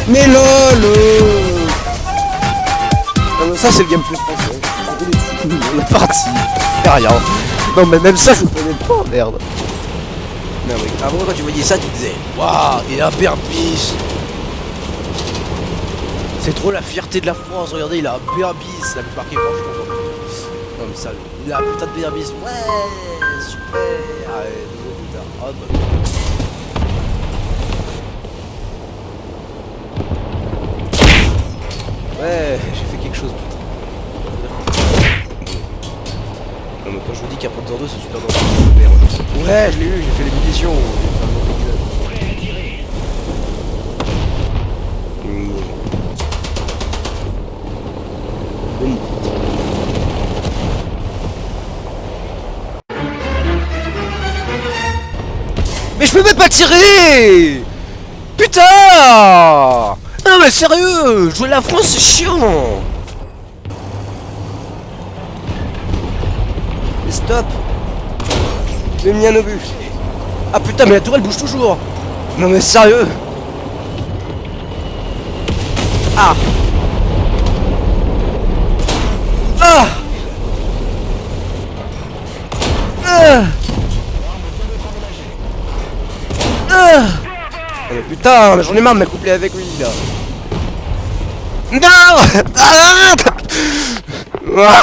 Mais lol. Non, mais ça c'est le gameplay français. La partie. Fait rien. Non mais même ça je connais pas, merde. Non mais avant quand tu voyais ça tu disais waouh, il a un Berbis. C'est trop la fierté de la France, regardez il a un Berbis, ça me marquait franchement. Non mais ça, il a un putain de Berbis, ouais, super. Allez, 2 ans plus tard. Oh, bah. Ouais, j'ai fait quelque chose putain. Non mais quand je vous dis qu'après 2 c'est super dangereux. Merde. Ouais, je l'ai eu, j'ai fait les munitions. Mais je peux même pas tirer. Putain. Non mais sérieux, jouer la France c'est chiant. Mais stop. Je l'ai mis un obus. Ah putain mais la tour elle bouge toujours. Non mais sérieux. Ah. Ah. Ah. Ah. Oh, putain, j'en ai marre de m'accoupler avec lui là. Non. Ah.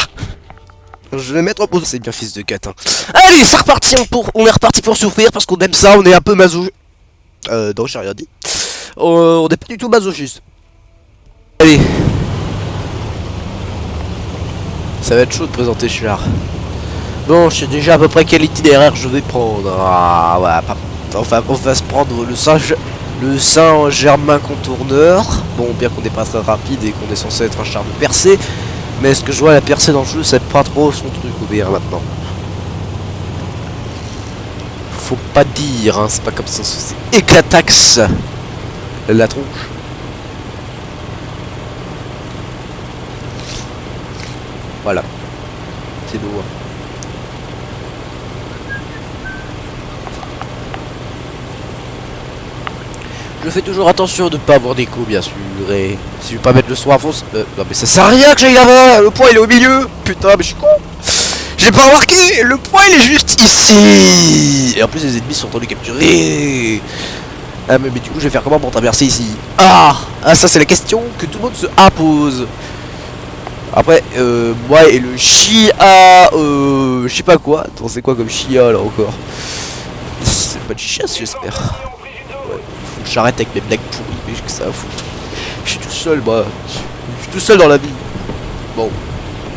Je vais mettre en pause. C'est bien fils de catin. Allez, c'est reparti. On est reparti pour souffrir parce qu'on aime ça. On est un peu maso. Non, j'ai rien dit. On n'est pas du tout masochiste. Allez. Ça va être chaud de présenter Char. Bon, je sais déjà à peu près quel itinéraire je vais prendre. Ah ouais, enfin, on va se prendre le Saint-Germain contourneur. Bon, bien qu'on n'est pas très rapide et qu'on est censé être un char de percée. Mais ce que je vois, la percée dans le jeu, c'est pas trop son truc au BR maintenant. Faut pas dire, hein, c'est pas comme ça, c'est éclataxe. La tronche. Voilà. C'est beau. Hein. Je fais toujours attention de ne pas avoir d'écho, bien sûr, et si je vais pas mettre le son à fond, non mais ça sert à rien que j'aille là-bas, le point il est au milieu, putain mais je suis con. J'ai pas remarqué, le point il est juste ici. Et en plus les ennemis sont en train de capturer. Ah mais du coup je vais faire comment pour traverser ici? Ah ça c'est la question que tout le monde se pose. Après, moi et le Chia, je sais pas quoi, attends c'est quoi comme Chia là encore? C'est pas du Chia j'espère. Faut que j'arrête avec mes blagues pourries, mais j'ai que ça à foutre. Je suis tout seul, moi. Je suis tout seul dans la vie. Bon,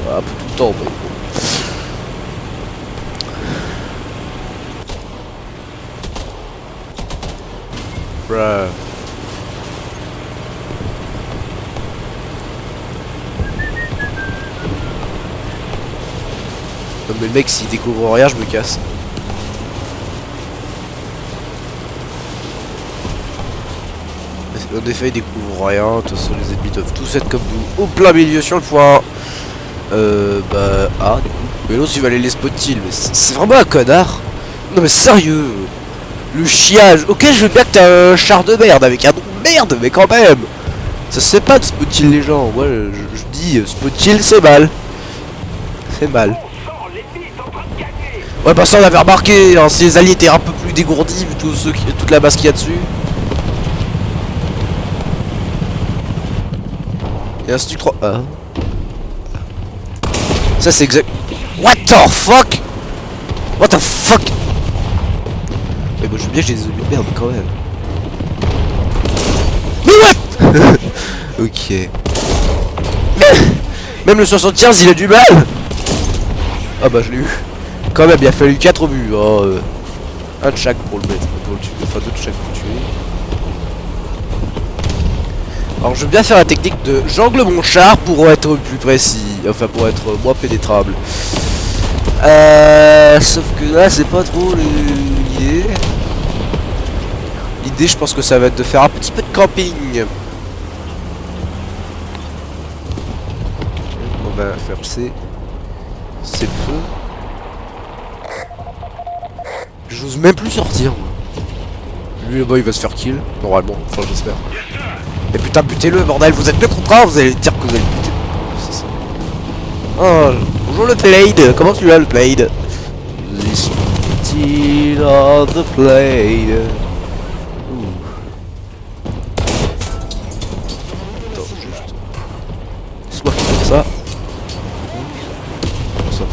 un peu tout le temps, mais bon. Bruh. Non mais le mec s'il découvre rien, je me casse. En effet, ils découvrent rien. De toute façon, les ennemis doivent tous être comme nous, au plein milieu sur le point. Bah, du coup. Mais l'autre, il va aller les spot-il. Mais c'est vraiment un connard. Non, mais sérieux. Le chiage. Ok, je veux bien que t'as un char de merde avec un nom de merde, mais quand même. Ça se fait pas de spot-il les gens. Moi, je dis spot-il, c'est mal. C'est mal. Ouais, bah, ça, on avait remarqué. Hein, si les alliés étaient un peu plus dégourdis, vu toute la masse qu'il y a dessus. Et un truc 3. Ça c'est exact. What the fuck? What the fuck? Mais bon, je veux bien que j'ai des ennemis de merde quand même. Mais what? Ok. Même le 75 il a du mal. Ah bah je l'ai eu. Quand même il a fallu 4 buts. Oh, un de chaque pour le mettre. Pour le tuer. Enfin 2 de chaque pour le tuer. Alors je veux bien faire la technique de j'angle mon char pour être plus précis, enfin pour être moins pénétrable. Sauf que là c'est pas trop l'idée. L'idée je pense que ça va être de faire un petit peu de camping. On va faire c'est le feu. J'ose même plus sortir moi. Lui là-bas il va se faire kill, normalement, enfin j'espère. Mais putain butez-le bordel, vous êtes 2 contre 1, vous allez dire que vous allez le buter. C'est ça. Oh, bonjour le Blade, comment tu vas le Blade? This steel of the Blade. Attends, juste. Laisse-moi faire ça. Ça.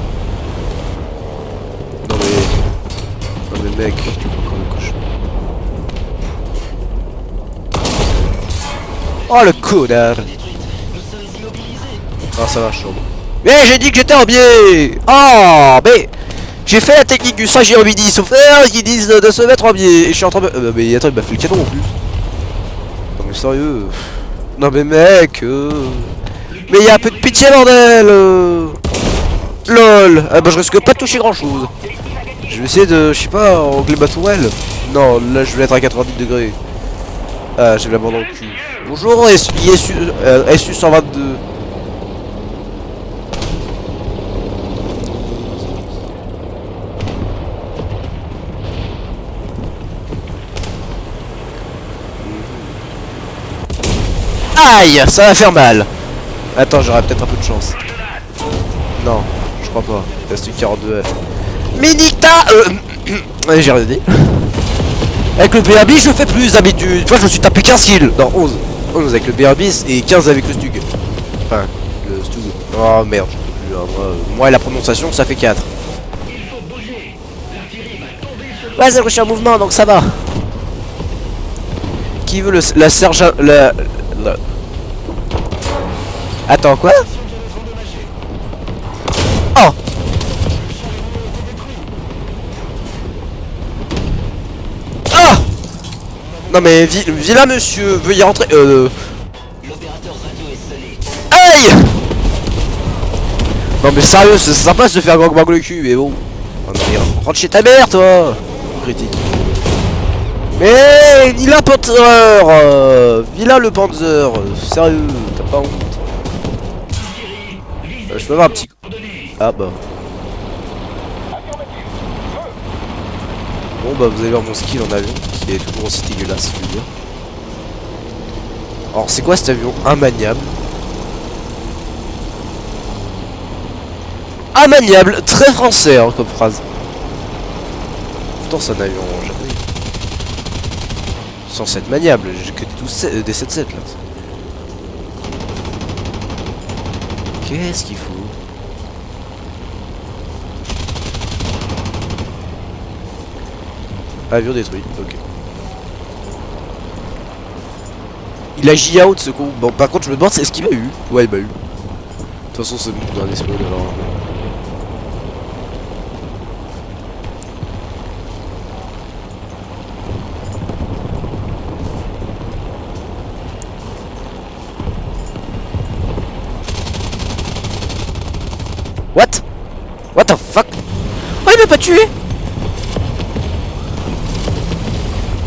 Non mais mec, tu crois qu'on le coche. Oh le connard. Ah ça va, chaud. Mais j'ai dit que j'étais en biais. Oh mais j'ai fait la technique du singe en midi, sauf qu'ils disent de se mettre en biais. Et je suis en train de... mais attends, il m'a fait le canon en plus. Non mais sérieux. Non mais mec mais il y a un peu de pitié bordel LOL. Ah bah je risque pas de toucher grand chose. Je vais essayer de... je sais pas, régler ma tourelle. Non, là je vais être à 90 degrés. Ah, j'ai la bande dans le cul. Bonjour, SU 122. Aïe, ça va faire mal. Attends, j'aurai peut-être un peu de chance. Non, je crois pas. Il reste une 42 F. Mais Nicta ouais, j'ai rien dit. Avec le BRB, je fais plus d'habitude. Tu vois, je me suis tapé 15 kills. Non, 11. 11 avec le BRB et 15 avec le Stug. Enfin, le Stug. Oh merde, je peux plus. Hein. Moi et la prononciation, ça fait 4. Ouais, je suis en mouvement, donc ça va. Qui veut la serge... Attends, quoi? Oh! Ah! Non mais, vilain monsieur, veuillez rentrer... Aïe! Non mais sérieux, c'est sympa de se faire gang le cul, mais bon... Oh, non, rentre chez ta mère, toi! Critique. Mais vilain Panzer, vilain le Panzer, sérieux, t'as pas honte. Je peux avoir un petit... Ah bah. Bon bah vous allez voir mon skill en avion, qui est toujours aussi dégueulasse, je veux dire. Alors c'est quoi cet avion immaniable? Immaniable, très français hein, comme phrase. Pourtant c'est un avion japonais. Sans être maniable, j'ai que des 7-7 là. Qu'est-ce qu'il faut? Avion détruit, ok. Il a J-out ce con. Bon par contre je me demande c'est ce qu'il m'a eu. Ouais il m'a eu. De toute façon c'est bon, on a un esprit alors. What? What the fuck? Oh il m'a pas tué.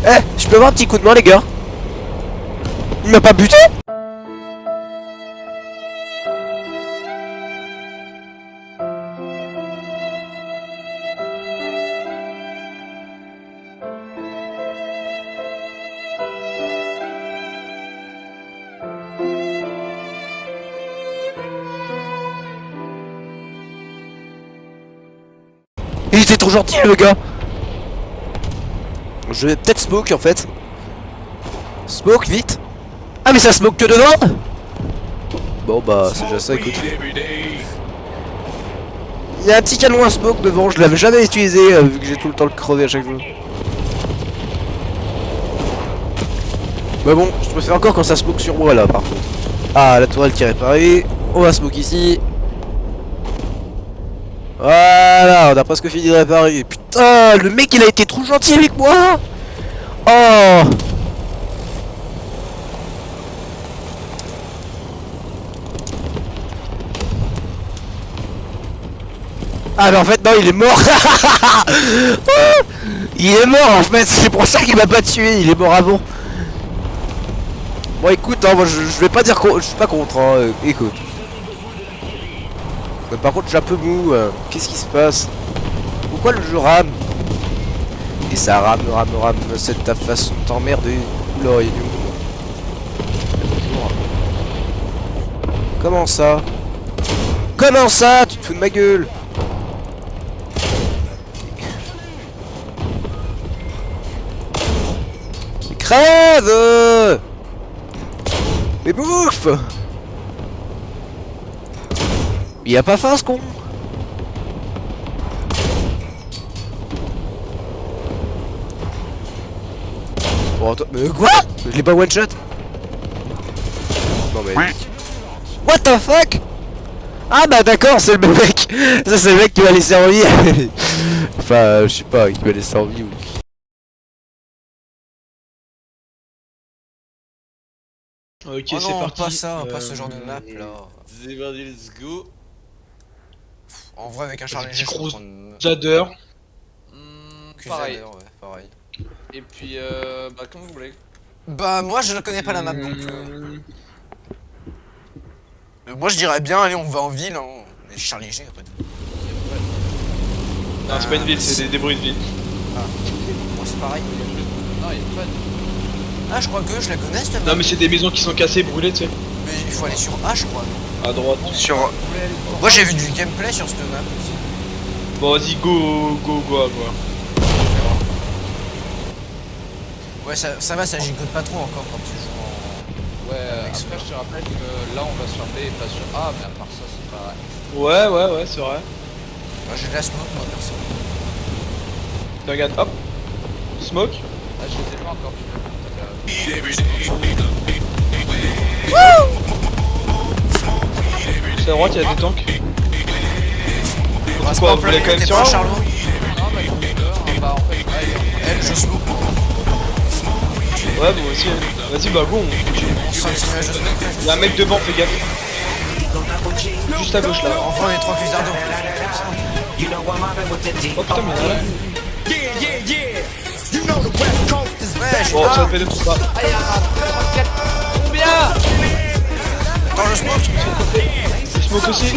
Eh, je peux avoir un petit coup de main les gars? Il m'a pas buté? Il était trop gentil le gars. Je vais peut-être smoke en fait. Smoke vite. Ah mais ça smoke que devant. Bon bah c'est déjà ça, écoute. Il y a un petit canon à smoke devant, je l'avais jamais utilisé vu que j'ai tout le temps le crever à chaque fois. Mais bon, je préfère encore quand ça smoke sur moi là par contre. Ah la tourelle qui est réparée. On va smoke ici. Voilà, on a presque fini de réparer. Putain, le mec il a été trop gentil avec moi. Oh. Ah mais en fait non il est mort. Il est mort en fait, c'est pour ça qu'il m'a pas tué, il est mort avant. Bon écoute, hein, moi je vais pas dire je suis pas contre, hein, écoute. Par contre je suis un peu mou, qu'est-ce qui se passe? Pourquoi le jeu rame? Et ça rame, c'est ta façon de t'emmerder. Oula, il est où? Bonjour. Comment ça? Comment ça? Tu te fous de ma gueule? Crève! Mais bouffe! Il a pas faim ce con? Bon, attends, mais quoi? Je l'ai pas one shot? Non mais... What the fuck? Ah bah d'accord, c'est le même mec! Ça c'est le mec qui m'a laissé en vie! Enfin, je sais pas, qui m'a laissé en vie ou... Ok, Oh c'est non, parti. pas ça, pas ce genre de map là. C'est parti, let's go. En vrai, avec un char Petit léger, je peux gros prendre... J'adore. Pareil. Crusader, ouais, pareil. Et puis, bah, comme vous voulez. Bah, moi je ne connais pas la map donc. Moi je dirais bien, allez, on va en ville, hein. Les chars légers après. Non, c'est pas une ville, c'est des bruits de ville. Moi c'est pareil. Non, il est pas. Ah, je crois que je la connais cette map. Non, mais c'est des maisons qui sont cassées, brûlées, tu sais. Mais il faut aller sur A, je crois. À droite. Sur. Moi j'ai vu du gameplay sur cette map aussi. Bon, vas-y, go, à quoi. Ouais, ça va, ça gigote pas trop encore quand tu joues en. Ouais, Avec après, je te rappelle que là, on va sur B et pas sur A, mais à part ça, c'est pas. Ouais, c'est vrai. Moi j'ai de la smoke, moi perso. Regarde, hop. Smoke. Ah, je les ai pas encore tués. C'est à droite, il y a des tanks. On va se Quoi, pas vous voulez quand même t'es sur pas A ou- Charlot. Non, bah, ils ont peur. Bah, en fait, ouais, Elle, je smoke. Ouais, moi aussi. Vas-y, bah go. On se fait un petit nuage de smoke. Il y a un mec devant, fais gaffe. Juste à gauche là. Enfin, on est 3 fusards d'eau. Oh putain, mais là. Ouais, j'ai Bon, ça pas. me fait 2 pour pas. combien? Attends, je smoke. Je smoke aussi.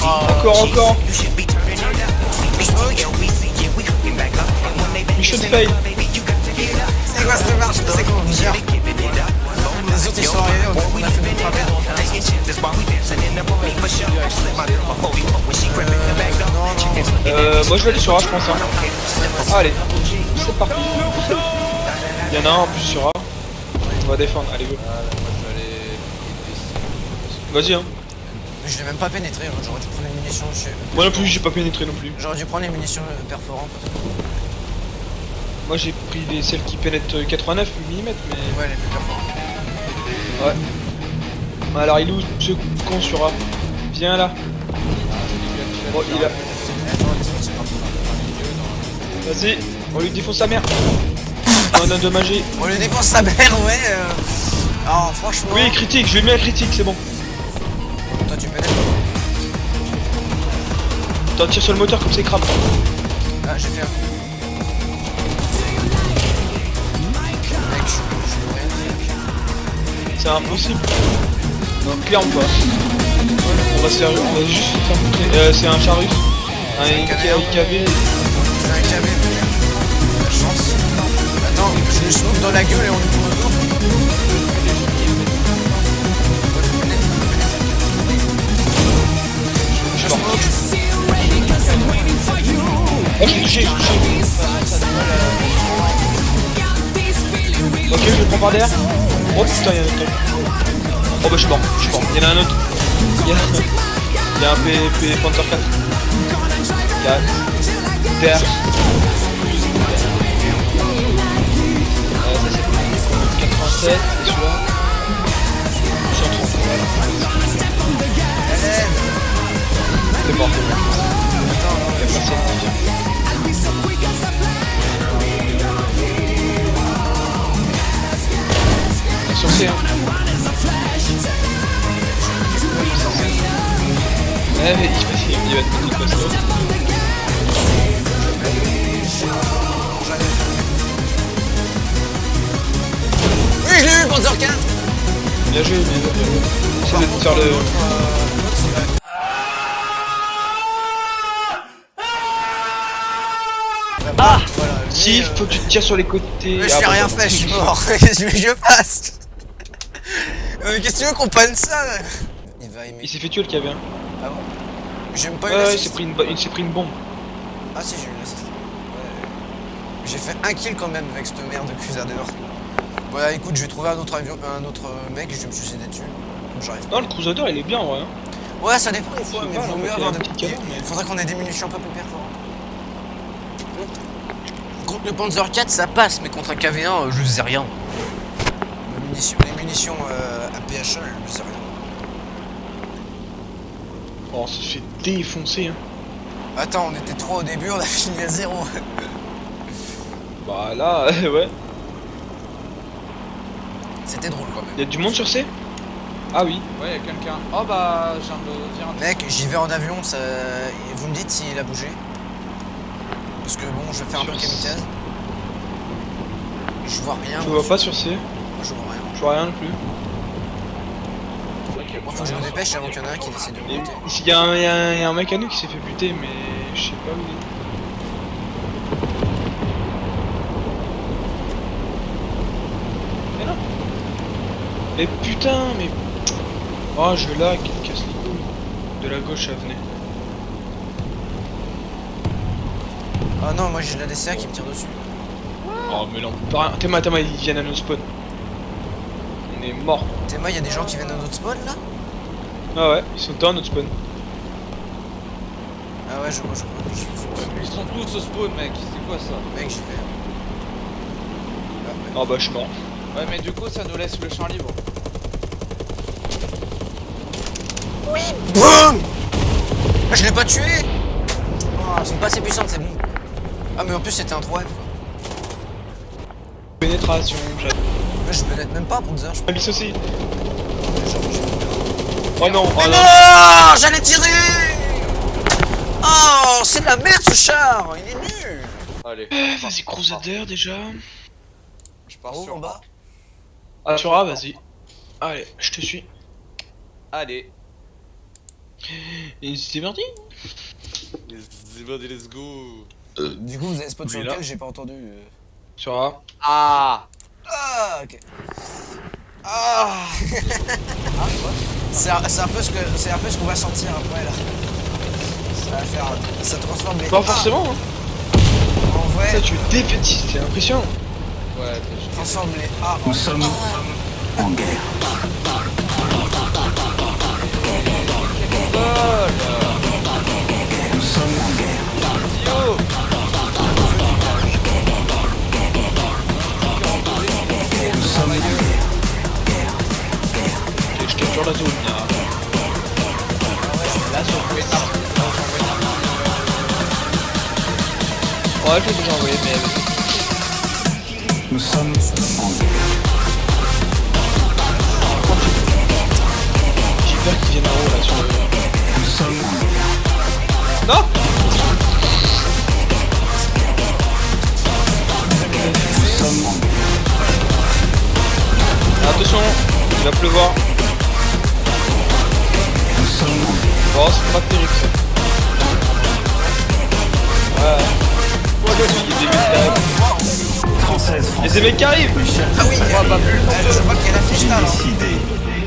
Encore. Je smoke. Mission fail. C'est quoi cette marche? C'est comment on gère? Les autres ils sont arrivés, on a fait des travées dans Moi je vais aller sur A, je pense. Hein. Allez, c'est parti. Il y en a un en plus sur A. On va défendre, allez go. Moi, je vais aller. Vas-y, hein. Mais je l'ai même pas pénétré, hein. J'aurais dû prendre les munitions. Moi non plus, j'ai pas pénétré non plus. J'aurais dû prendre les munitions perforantes. Moi j'ai pris celles qui pénètrent 89 mm, mais. Ouais, les plus perforantes. Ouais. Alors il est où ce con sur A? Viens là. Bon, il a. Vas-y, on lui défonce sa mère. On a endommagé. On lui dépense sa mère, ouais. Alors, franchement. Oui, critique, je lui mets un critique, c'est bon. Toi, tu pénètres. T'en tires sur le moteur comme c'est crame. Ah, j'ai fait un coup. Mec, je rien fait. C'est impossible. Non, clairement pas. On va se faire. On va juste se faire montrer. C'est un char russe. Un IKV. C'est un KV, la chance. Attends, je lui smoke dans la gueule et on lui tourne autour. Je smoke. Oh, je suis touché. Ok, je le prends par derrière. Oh putain, il y a un autre. Oh bah je suis mort. Il y en a un autre. Il y a un PP Panther 4. Il y a terre. Ça c'est 87, et celui-là 130, voilà. C'est mort, c'est mort. Il y a personne. Attention, c'est hein. Ouais, mais il va te mettre une passe là. Oui, je l'ai eu, Panzer 4. Bien joué. Essaie de faire le... Si, faut que tu te tires sur les côtés. Mais j'ai Ah, rien pardon. fait, je suis mort. Qu'est-ce que tu veux que je fasse? Mais qu'est-ce que tu veux qu'on prenne ça? Il va aimer. Il s'est fait tuer le caverne. Ah bon? J'aime pas eu Ouais, il l'assist. s'est pris une bombe. Ah si, j'ai eu l'assist. Ouais. J'ai fait un kill quand même avec cette merde de Crusader. Voilà, écoute, je vais trouver un autre avion, un autre mec et je vais me suicider dessus. Comme j'arrive. Non, le Crusader il est bien, ouais. Ouais, ça dépend des fois, Je sais mais pas, vaut là, mieux il y a avoir un des... petit canon, mais- Il faudrait qu'on ait des munitions un peu plus performantes. Contre le Panzer 4, ça passe, mais contre un KV1, je faisais rien. Les munitions APHE, je faisais rien. Oh, on se fait défoncer, hein. Attends, on était 3 au début, on a fini à 0. Bah là, ouais. C'était drôle quand même. Y'a du monde sur C? Ah oui. Ouais, y'a quelqu'un. Oh bah, je viens de dire un Mec, j'y vais en avion, ça... vous me dites s'il a bougé. Parce que bon, je vais faire un peu kamikaze. Je vois rien. Je vois pas sur C. Moi, je vois rien. Je vois rien non plus. Moi, faut que je me dépêche avant qu'il y en a un qui décide de me Et buter. ici, y a un mec à nous qui s'est fait buter, mais je sais pas où il est. Mais non. Mais putain, mais... Oh, je lag, il me casse les couilles. De la gauche, ça venait. Ah non, moi j'ai la DCA qui me tire dessus. Oh, mais non, pas rien. Théma, ils viennent à notre spawn. On est mort. Théma, il y a des gens qui viennent de notre spawn là? Ah ouais, ils sont dans notre spawn. Ah ouais, je vois. Ils sont tous au spawn, mec. C'est quoi ça? Mec, j'y vais. Oh bah, je suis mort. Ouais, mais du coup, ça nous laisse le champ libre. BOUM! Ah, je l'ai pas tué! Oh, elles sont pas assez puissantes, c'est bon. Ah, mais en plus, c'était un 3 quoi. Pénétration, j'avais. Là, je pénètre même pas, Panzer. Je... Abyss aussi. Oh non, oh Mais non. non! J'allais tirer! Oh, c'est de la merde ce char! Il est nul! Allez. Vas-y, Crusader déjà. Je pars En haut, sur en bas? Ah, sur A, vas-y. Allez, je te suis. Allez. Et c'est parti. Let's go. Du coup, vous avez spot sur Oui, là. lequel j'ai pas entendu. Sur A. Ah. Ah, ok. Ah! C'est un peu ce qu'on va sentir après là. Ça va faire. Ça transforme les. Pas forcément, hein. En vrai, Ça, tu es défaitiste, c'est impressionnant. Ouais, t'es transforme les A en. Nous sommes en guerre. Nous sommes en guerre. Nous sommes en guerre. Ok, je capture la zone, là. Là, sur le pétard. Ouais, je l'ai déjà envoyé, mais... Nous sommes en guerre. J'ai peur qu'ils viennent en haut, là, sur le... Nous sommes en guerre. Non. Nous sommes en guerre. Attention, il va pleuvoir. Nous sommes en guerre. Oh, c'est pas terrible, ça. Ouais. Il y a des mecs qui arrivent. Il y a des mecs qui arrivent. Ah oui! Je vois qu'il y a la fiche là. Décidé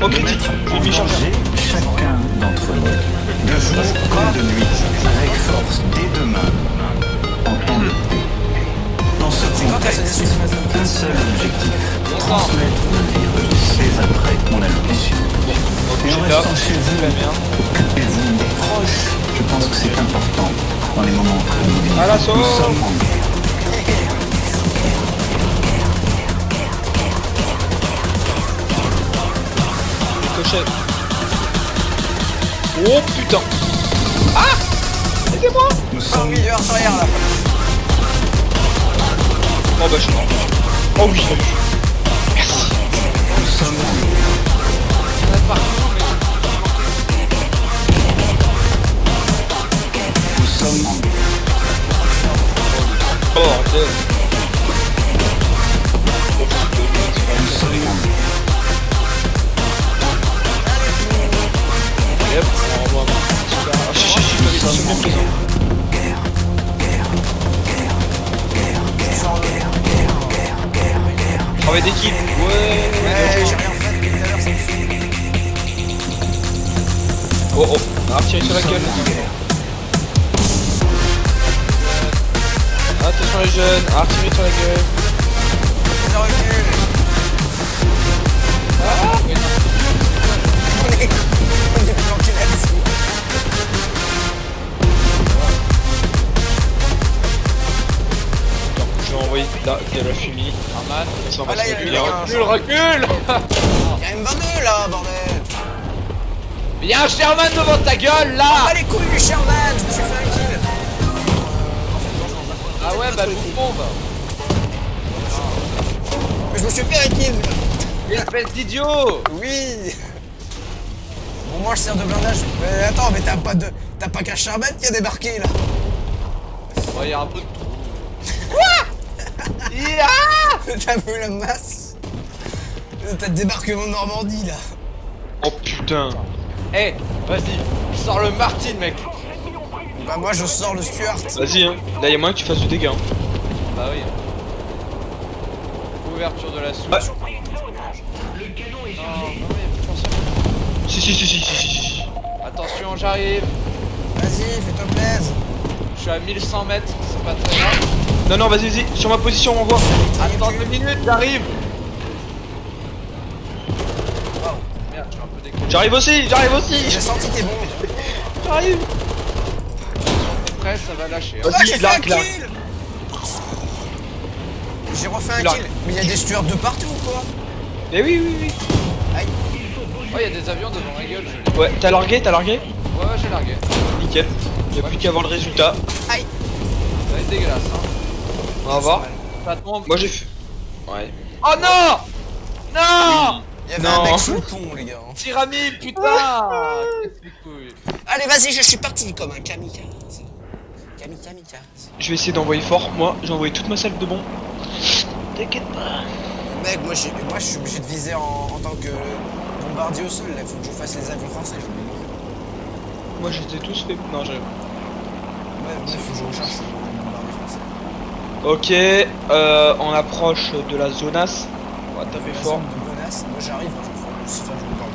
On de critique, mettre c'est en méchant. danger chacun d'entre nous, de jour comme de nuit, avec force dès demain, en temps de paix. Dans ce contexte, un seul objectif, transmettre le virus dès après mon allocution. Et en Là, restant chez vous, la merde. occupez-vous des proches. Je pense que c'est important dans les moments que nous vivons. À l'assaut. Nous sommes en guerre. Ricochet. Oh putain. Ah, aidez-moi. Nous Ah sommes oui, il y a un arrière là. Oh bah je suis mort. Oh oui, salut. Merci. Nous sommes en guerre. Nous sommes en guerre. Oh bordel. Nous sommes en guerre. Yep, on revoit. Super. Ah, Nous sommes en bien présent. guerre. Guerre. Guerre. Guerre. Guerre. Je suis en Travail d'équipe. Ouais. Ouais, j'ai rien fait depuis tout à l'heure, ça me saoule. Oh oh. On va retirer sur la gueule. Attention les jeunes, à retirer sur la gueule. Je recule. On est planqué là-dessus. Attends, je vais envoyer de la fumée. Arman, Ça on Ah, va là, se il y a reculer. le Hein. gars. recule. Il y a M22 là, bordel. Il y a un Sherman devant ta gueule là. Ah les couilles du Sherman, je me suis fait un kill. Ah ouais, bah nous bombe. Mais je me suis fait un kill. Espèce d'idiot. Oui. Bon, moi je sers de blindage. Mais attends, mais t'as pas qu'un Sherman qui a débarqué là. Ouais, y'a un peu de tout. T'as vu la masse? T'as le débarquement de Normandie là. Oh putain. Eh, vas-y, sors le Martin, mec. Bah moi je sors le Stuart. Vas-y hein. Là y'a moyen que tu fasses du dégât. Hein. Bah oui. Ouverture de la soupe. Ouais. Non, mais attention. Si. Attention, j'arrive. Vas-y, fais-toi plaisir. Je suis à 1100 mètres, c'est pas très grave. Non, vas-y. Sur ma position, on voit. Attends 2 minutes, j'arrive. Waouh. Merde, je suis un peu décollé. J'arrive aussi. J'ai senti tes bombes. J'arrive. Après, ça va lâcher. Ah, Vas-y, j'ai fait là. un kill. J'ai refait un Là. kill. Mais il y a des Stuarts de partout ou quoi? Mais oui. Aïe. Oh, y'a des avions devant ma gueule, je l'ai. Ouais, t'as largué Ouais, j'ai largué. Nickel. Y'a plus qu'à voir le résultat. Aïe. Ça va être dégueulasse, hein. On va voir. Ça tombe. Moi j'ai fait. Ouais. Oh non. Non. Il y avait Non. un mec sous le pont les gars. Pyramide, putain. Qu'est-ce que couilles. Allez vas-y, je suis parti comme un kamikaze. Kamikaze. Je vais essayer d'envoyer fort. Moi, j'ai envoyé toute ma salle de bombes. T'inquiète pas. Mec, moi je suis obligé de viser en tant que bombardier au sol. Là, faut que je fasse les avions français. Moi j'étais tous fait. Non, j'arrive. Ouais, faut que je recherche les bombardiers français. Ok, on approche de la zonasse. On va taper La fort. zone de menace. Moi j'arrive, hein, je fais je vous parle.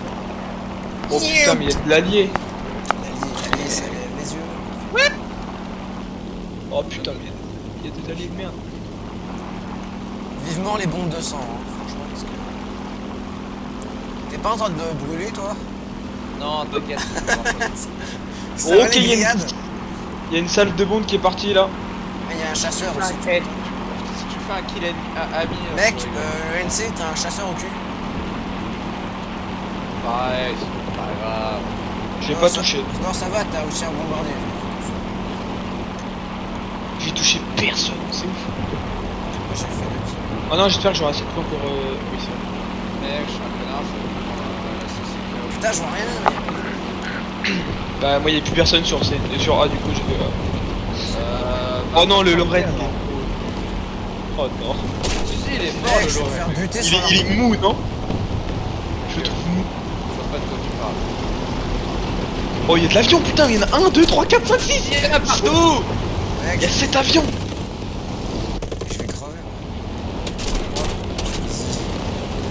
Oh putain, mais il y a de l'allié. L'allié, c'est les yeux. Oh putain, mais il y a des alliés de merde. Vivement les bombes de sang, hein, franchement. Parce que... T'es pas en train de brûler toi? Non, t'inquiète. Ça va, Ok, les il y a grillades. Il y a une salle de bombes qui est partie là. Ah, il y a un chasseur aussi. T'inquiète. Si tu fais un kill ami. Mec, sur le NC, t'as un chasseur au cul. pareil, c'est pas grave. J'ai Non, pas ça- touché. Non, ça va, t'as aussi un bombardier. J'ai touché personne, c'est ouf. Moi j'ai fait 2 kills. Oh non, j'espère que j'aurai assez de points pour. Oui, c'est vrai. Mec, je suis un connard, c'est Putain, je vois rien. Bah, moi, il y a plus personne sur C. Et sur A, du coup, j'ai fait. Oh non, le Lomren. Oh non. Si, il est fort Mec, le je vais me Lorraine. faire buter Il sur est, il est mou, non? Je le trouve mou. Je vois pas de quoi tu parles. Oh, il y a de l'avion, putain, il y en a 1, 2, 3, 4, 5, 6. Il y en a partout. Il y a 7 avions. Je vais crever.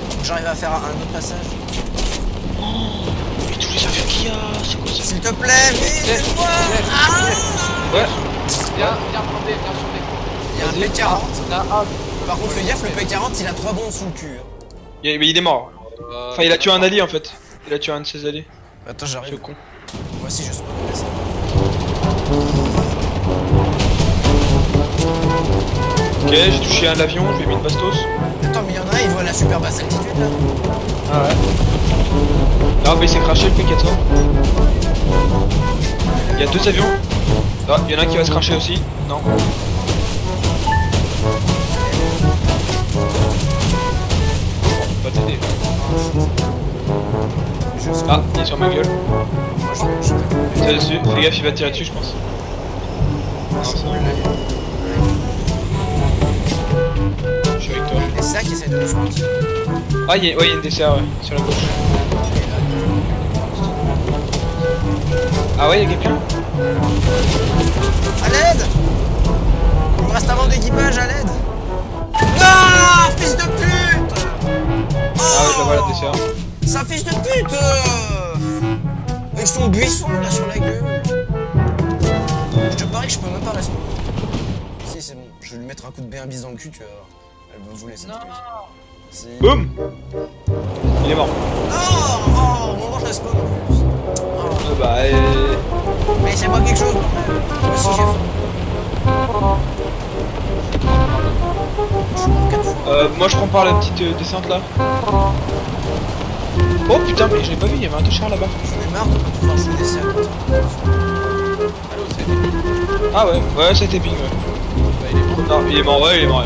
Faut que j'arrive à faire un autre passage. Mais tous les avions qu'il y a, c'est quoi ça? S'il te plaît, vite, aide-moi. Ouais. Viens tomber, viens sauver. Il y a un Vas-y. P40. Là, Par contre, fais gaffe, le P40 il a 3 bombes sous le cul. Hein. Mais il est mort. Enfin, il a tué un allié en fait. Il a tué un de ses alliés. Attends, Ce j'arrive. con. Moi aussi, je spawn. Ok, j'ai touché un de l'avion, je lui ai mis une bastos. Attends, mais il y en a un, il voit la super basse altitude là. Ah, bah il s'est craché le P400. Il y a 2 avions. Ah, il y en a un qui va se cracher aussi. Non. Pas t'aider. Ah, il est sur ma gueule. Moi, je Tire dessus. Fais gaffe, il va te tirer dessus, je pense. Non, c'est bon. Je suis avec toi. Et c'est ça qui essaie de nous sortir. Ah, ouais, il y a une DCA, ouais, sur la gauche. Ah ouais, il y a quelqu'un? À l'aide. Il me reste un membre d'équipage, à l'aide. Non, fils de pute. ça. Ça fils de pute avec son buisson là sur la gueule. Je te parie que je peux même pas rester. Si c'est bon, je vais lui mettre un coup de B1 dans le cul, tu vas voir. Elle va voler cette pute. Si. Boum. Il est mort. Oh, au moment où je la spawn en plus. Oh. Bah, Mais c'est pas quelque chose, bordel. Moi aussi j'ai faim. Je suis mort 4 fois. moi je prends par la petite descente là. Oh putain, mais je l'ai pas vu, il y avait un touchard là-bas. J'en ai marre de pas pouvoir jouer des cercles. Allô, c'est des... Ah ouais, c'était ping, ouais. Bah, il est mort. Non, il est mort, ouais, il est mort.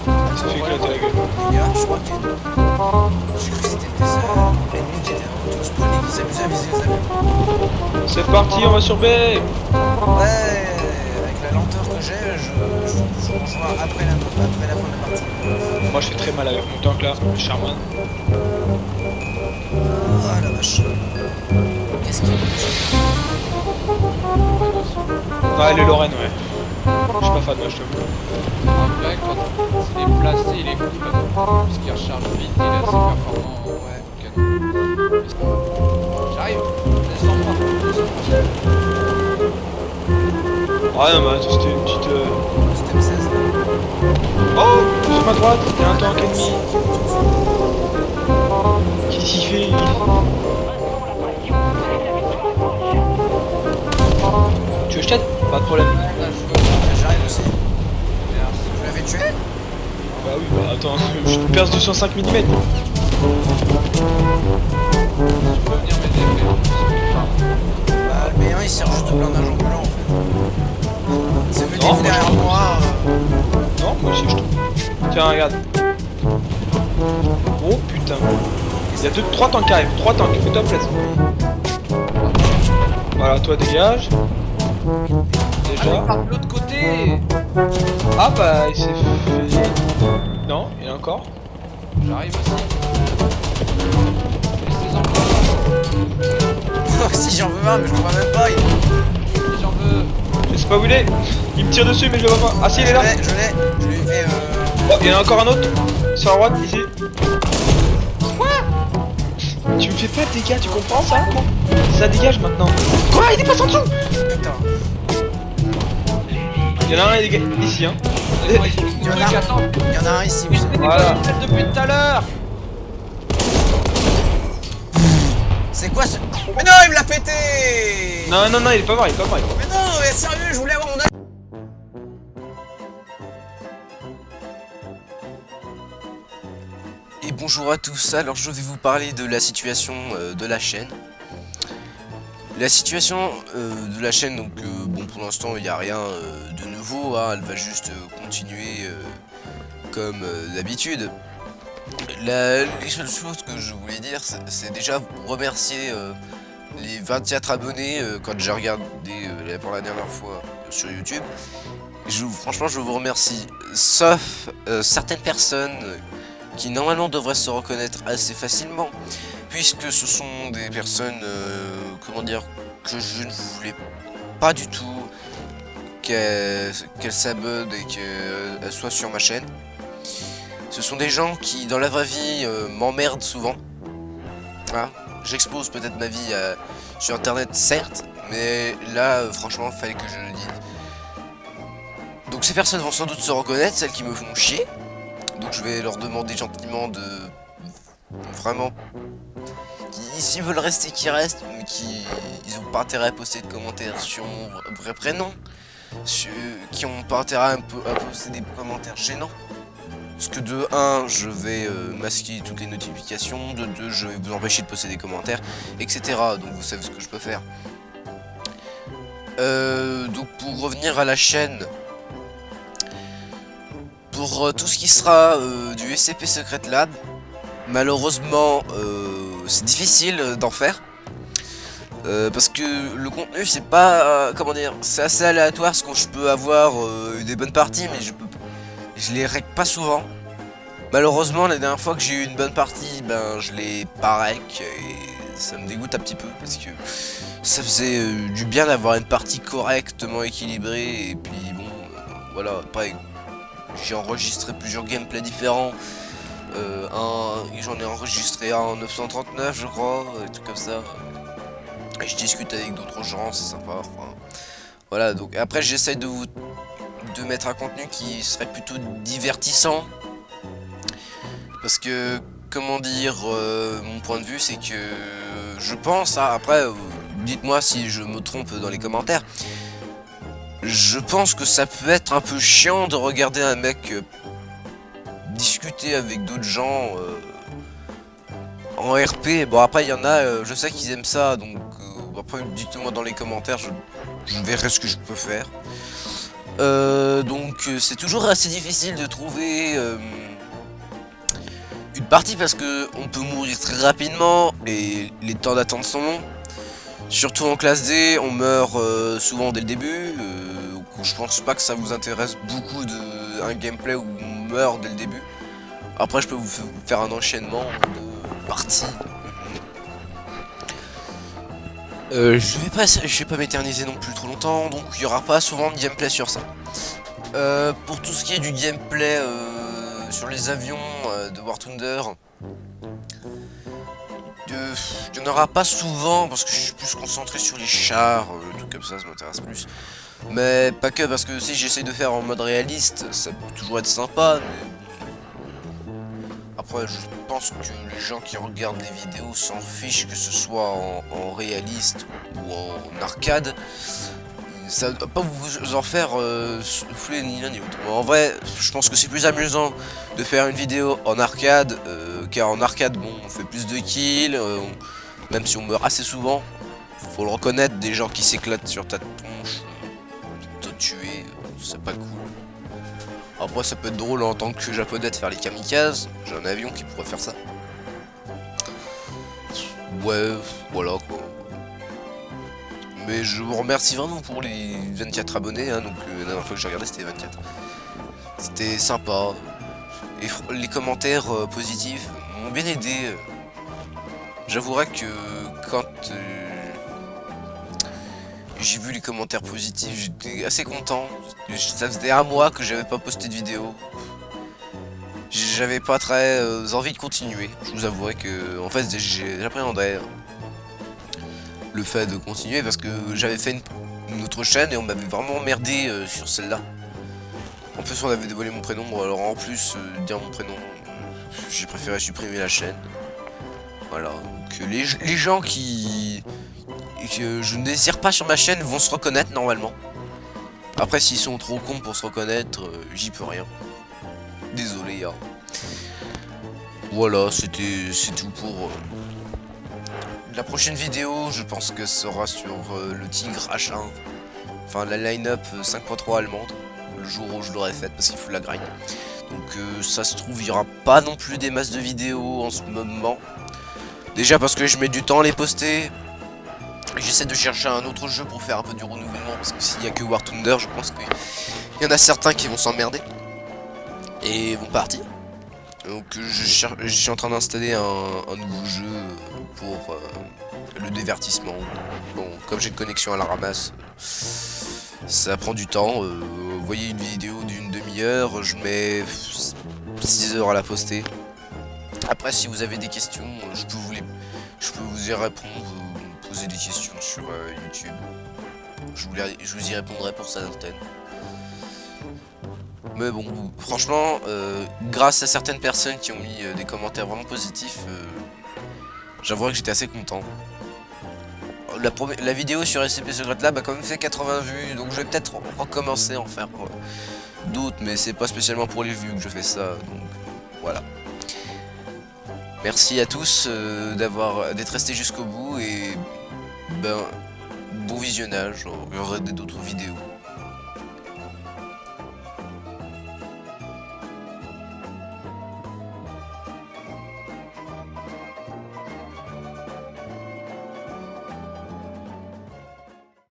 Il s'est fait éclater la gueule. Les gars, je crois qu'il y a une... J'ai cru que c'était des ennemis qui étaient en retour spawn et qui s'amusaient à viser les amis. C'est parti, on va sur B. Ouais, avec la lenteur que j'ai, je rejoins après la fin de la partie. Moi je fais très mal avec mon tank là, le Sherman. Ah la vache. Qu'est-ce qu'il y a? Ouais, le Lorraine, ouais. Je suis pas fan, moi je t'avoue. En vrai, quand il est placé, il est cool. Puisqu'il recharge vite, il est assez performant. Ouais, canon. J'arrive. Descends-moi. Ah non, bah c'était une petite. C'était M16. Oh, sur ma droite, il y a un tank ennemi. Qu'est-ce qu'il fait lui? Tu veux que je t'aide? Pas de problème. J'arrive aussi. Merci. Je l'avais tué? Bah oui, bah attends, je perce 205 mm. Tu peux venir m'aider, Bah le B1 il sert juste de blindage ambulant en fait. C'est venu Non, moi, derrière je trouve moi. Non, moi aussi je trouve. Tiens, regarde. Oh putain. Il y a 3 tanks qui arrivent, 3 tanks, fais-toi plaisir. Voilà, toi dégage. Déjà. Par de l'autre côté. Ah bah il s'est fait. Non, il y en a encore. J'arrive aussi. Laissez-en pas. Si j'en veux un, mais je le vois même pas. Si j'en veux. Je sais pas où il est. Il me tire dessus mais je le vois pas. Ah si il est là. Je l'ai. Je lui ai fait Oh, il y en a encore un autre. Sur la droite, ici. Quoi? Tu me fais pas de dégâts, tu comprends ça? Ça dégage maintenant. Quoi? Il dépasse en dessous. putain. Il y en a un ici hein. Il y en a un ici aussi. Voilà. Depuis tout à l'heure. C'est quoi ce... Mais non, il me l'a pété. Non, non, non, il est pas mort, il est pas mort. Mais non, mais sérieux, je voulais avoir mon... Et bonjour à tous, alors je vais vous parler de la situation de la chaîne. La situation de la chaîne, donc bon pour l'instant il n'y a rien de nouveau, hein, elle va juste continuer comme d'habitude. Les seules choses que je voulais dire c'est déjà vous remercier les 24 abonnés quand j'ai regardé pour la dernière fois sur YouTube. Franchement je vous remercie, sauf certaines personnes qui normalement devraient se reconnaître assez facilement, puisque ce sont des personnes, comment dire, que je ne voulais pas du tout qu'elles s'abonnent et qu'elles soient sur ma chaîne. Ce sont des gens qui, dans la vraie vie, m'emmerdent souvent. Hein, j'expose peut-être ma vie sur internet, certes, mais là, franchement, il fallait que je le dise. Donc ces personnes vont sans doute se reconnaître, celles qui me font chier. Donc je vais leur demander gentiment de vraiment, s'ils veulent rester, qu'ils restent, mais ils ont pas intérêt à poster de commentaires sur mon vrai prénom, qui ont pas intérêt à poster des commentaires gênants. Parce que de 1, je vais masquer toutes les notifications, de 2, je vais vous empêcher de poster des commentaires, etc. Donc vous savez ce que je peux faire. Donc pour revenir à la chaîne, pour tout ce qui sera du SCP Secret Lab, malheureusement c'est difficile d'en faire. Parce que le contenu c'est pas, comment dire, c'est assez aléatoire, parce que je peux avoir des bonnes parties mais je les règle pas souvent. Malheureusement la dernière fois que j'ai eu une bonne partie, ben je l'ai pas règle et ça me dégoûte un petit peu parce que ça faisait du bien d'avoir une partie correctement équilibrée. Et puis bon, voilà, après j'ai enregistré plusieurs gameplays différents J'en ai enregistré un en 939 je crois, un truc comme ça. Et je discute avec d'autres gens, c'est sympa. Enfin, voilà, donc après j'essaie de mettre un contenu qui serait plutôt divertissant. Parce que, comment dire, mon point de vue c'est que je pense, après dites-moi si je me trompe dans les commentaires. Je pense que ça peut être un peu chiant de regarder un mec discuter avec d'autres gens en RP. Bon après il y en a, je sais qu'ils aiment ça, donc après dites-moi dans les commentaires, je verrai ce que je peux faire. Donc c'est toujours assez difficile de trouver une partie parce que on peut mourir très rapidement et les temps d'attente sont longs. Surtout en classe D, on meurt souvent dès le début. Je pense pas que ça vous intéresse beaucoup de un gameplay où on meurt dès le début. Après je peux vous faire un enchaînement de parties. Je vais pas m'éterniser non plus trop longtemps, donc il y aura pas souvent de gameplay sur ça. Pour tout ce qui est du gameplay sur les avions de War Thunder, il n'y en aura pas souvent parce que je suis plus concentré sur les chars, trucs comme ça m'intéresse plus. Mais pas que, parce que si j'essaye de faire en mode réaliste, ça peut toujours être sympa. Mais... après, je pense que les gens qui regardent les vidéos s'en fichent que ce soit en réaliste ou en arcade. Ça ne va pas vous en faire souffler ni l'un ni l'autre. En vrai, je pense que c'est plus amusant de faire une vidéo en arcade, car en arcade, bon, on fait plus de kills, même si on meurt assez souvent. Faut le reconnaître, des gens qui s'éclatent sur ta tronche, te tuer, c'est pas cool. Après, ça peut être drôle en tant que japonais de faire les kamikazes. J'ai un avion qui pourrait faire ça. Ouais, voilà quoi. Mais je vous remercie vraiment pour les 24 abonnés, hein, donc la dernière fois que j'ai regardé c'était 24. C'était sympa. Et les commentaires positifs m'ont bien aidé. J'avouerai que quand j'ai vu les commentaires positifs, j'étais assez content. Ça faisait un mois que j'avais pas posté de vidéo. J'avais pas très envie de continuer. Je vous avouerai que en fait j'appréhendais le fait de continuer parce que j'avais fait une autre chaîne et on m'avait vraiment emmerdé sur celle-là. En plus on avait dévoilé mon prénom, alors en plus dire mon prénom, j'ai préféré supprimer la chaîne. Voilà, donc les gens que je ne désire pas sur ma chaîne vont se reconnaître normalement. Après s'ils sont trop cons pour se reconnaître, j'y peux rien. Désolé hein. Voilà, c'est tout pour... la prochaine vidéo, je pense que sera sur le Tigre H1. Enfin, la line-up 5.3 allemande. Le jour où je l'aurai faite, parce qu'il faut la grind. Donc, ça se trouve, il n'y aura pas non plus des masses de vidéos en ce moment. Déjà parce que je mets du temps à les poster. J'essaie de chercher un autre jeu pour faire un peu du renouvellement. Parce que s'il n'y a que War Thunder, je pense qu'il y en a certains qui vont s'emmerder. Et vont partir. Donc je suis en train d'installer un nouveau jeu pour le divertissement. Bon, comme j'ai une connexion à la ramasse, ça prend du temps. Vous voyez une vidéo d'une demi-heure, je mets 6 heures à la poster. Après si vous avez des questions, je peux vous y répondre, vous poser des questions sur YouTube. Je vous y répondrai pour certaines. Mais bon, franchement, grâce à certaines personnes qui ont mis des commentaires vraiment positifs, j'avoue que j'étais assez content. La vidéo sur SCP Secret Lab a quand même fait 80 vues, donc je vais peut-être recommencer à en faire d'autres, mais c'est pas spécialement pour les vues que je fais ça, donc voilà. Merci à tous d'être restés jusqu'au bout et ben bon visionnage, on regarde d'autres vidéos.